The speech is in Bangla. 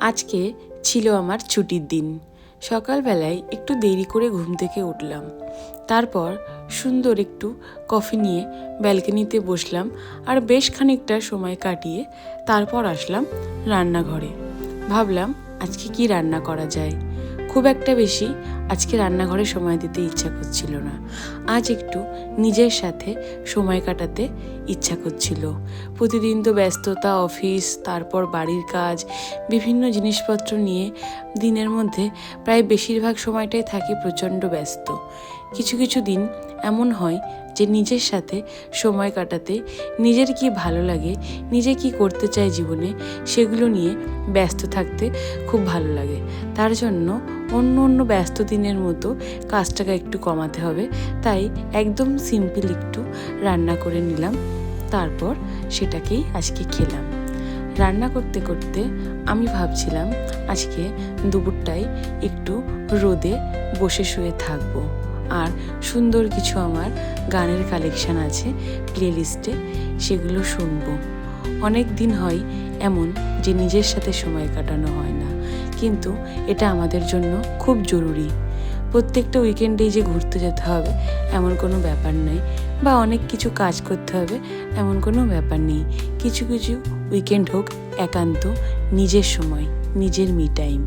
আজকে ছিল আমার ছুটির দিন। সকালবেলায় একটু দেরি করে ঘুম থেকে উঠলাম। তারপর সুন্দর একটু কফি নিয়ে ব্যালকনিতে বসলাম আর বেশ খানিকটা সময় কাটিয়ে তারপর আসলাম রান্নাঘরে। ভাবলাম আজকে কি রান্না করা যায়। খুব একটা বেশি আজকে রান্নাঘরে সময় দিতে ইচ্ছা করছিল না। আজ একটু নিজের সাথে সময় কাটাতে ইচ্ছা করছিল। প্রতিদিন তো ব্যস্ততা, অফিস, তারপর বাড়ির কাজ, বিভিন্ন জিনিসপত্র নিয়ে দিনের মধ্যে প্রায় বেশিরভাগ সময়টাই থাকি প্রচণ্ড ব্যস্ত। কিছু কিছু দিন এমন হয় যে নিজের সাথে সময় কাটাতে, নিজের কি ভালো লাগে, নিজে কি করতে চাই জীবনে, সেগুলো নিয়ে ব্যস্ত থাকতে খুব ভালো লাগে। তার জন্য অন্য ব্যস্ত দিনের মতো কাজটাকে একটু কমাতে হবে। তাই একদম সিম্পল একটু রান্না করে নিলাম, তারপর সেটাকেই আজকে খেলাম। রান্না করতে করতে আমি ভাবছিলাম আজকে দুপুরটায় একটু রোদে বসে শুয়ে থাকবো আর সুন্দর কিছু আমার গানের কালেকশান আছে প্লেলিস্টে, সেগুলো শুনবো। অনেক দিন হয় এমন যে নিজের সাথে সময় কাটানো হয় না, কিন্তু এটা আমাদের জন্য খুব জরুরি। প্রত্যেকটা উইকেন্ডেই যে ঘুরতে যেতে হবে এমন কোনো ব্যাপার নেই, বা অনেক কিছু কাজ করতে হবে এমন কোনো ব্যাপার নেই। কিছু কিছু উইকেন্ড হোক একান্ত নিজের সময়, নিজের মি টাইম।